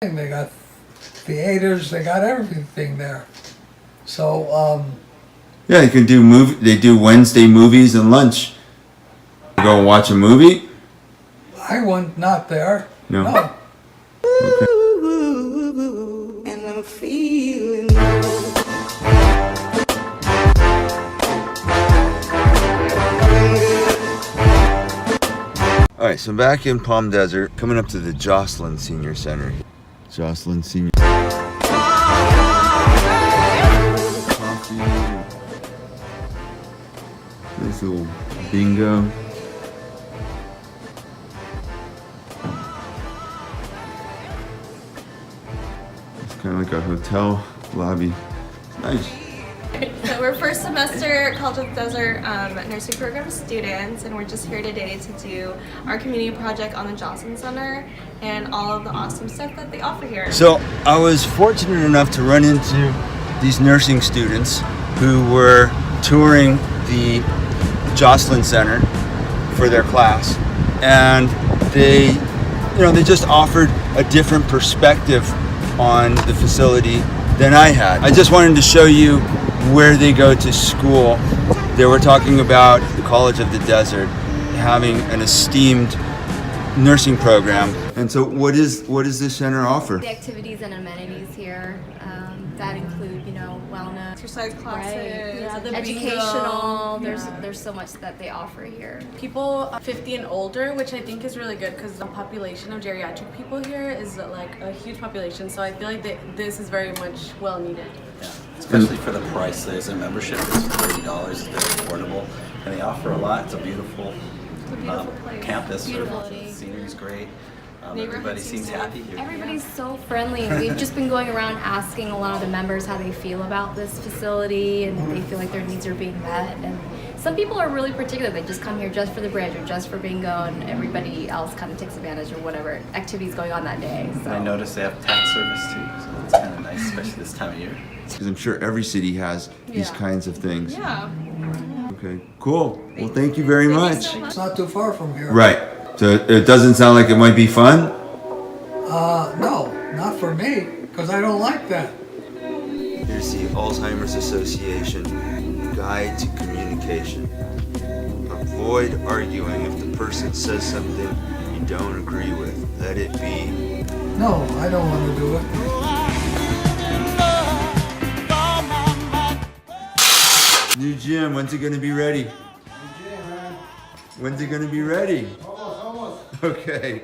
They got theaters, they got everything there. So, Yeah, you can do they do Wednesday movies and lunch. You go and watch a movie? I went not there. No. No. Okay. And I'm feeling Alright, so I'm back in Palm Desert, coming up to the Joslyn Senior Center. Joslyn Senior. Coffee. Nice little bingo. It's kind of like a hotel lobby. It's nice. So we're first semester College of the Desert nursing program students, and we're just here today to do our community project on the Joslyn Center and all of the awesome stuff that they offer here. So I was fortunate enough to run into these nursing students who were touring the Joslyn Center for their class, and they just offered a different perspective on the facility than I had. I just wanted to show you where they go to school. They were talking about the College of the Desert having an esteemed nursing program. And so what does this center offer? The activities and amenities here that include, wellness, Exercise classes, right. yeah, the educational. bingo. There's so much that they offer here. People 50 and older, which I think is really good because the population of geriatric people here is like a huge population. So I feel like this is very much well needed. Yeah, especially for the price. There's a membership. It's $30. It's very affordable, and they offer a lot. It's a beautiful, place. campus. Beautiful. The scenery's great. Neighborhood Everybody seems seems happy here. Everybody's so friendly, and we've just been going around asking a lot of the members how they feel about this facility and if they feel like their needs are being met. And some people are really particular. They just come here just for the bridge or just for bingo, and everybody else kind of takes advantage of whatever activity's going on that day. So. I noticed they have tax service too, so it's kind of nice, especially this time of year. Because I'm sure every city has these kinds of things. Yeah. Okay, cool. Well, thank you very much. it's not too far from here. Right. So it doesn't sound like it might be fun? No, not for me, because I don't like that. Here's the Alzheimer's Association Guide to Communication. Avoid arguing if the person says something you don't agree with. Let it be. No, I don't want to do it. New gym, when's it gonna be ready? When's it gonna be ready? Almost. Okay.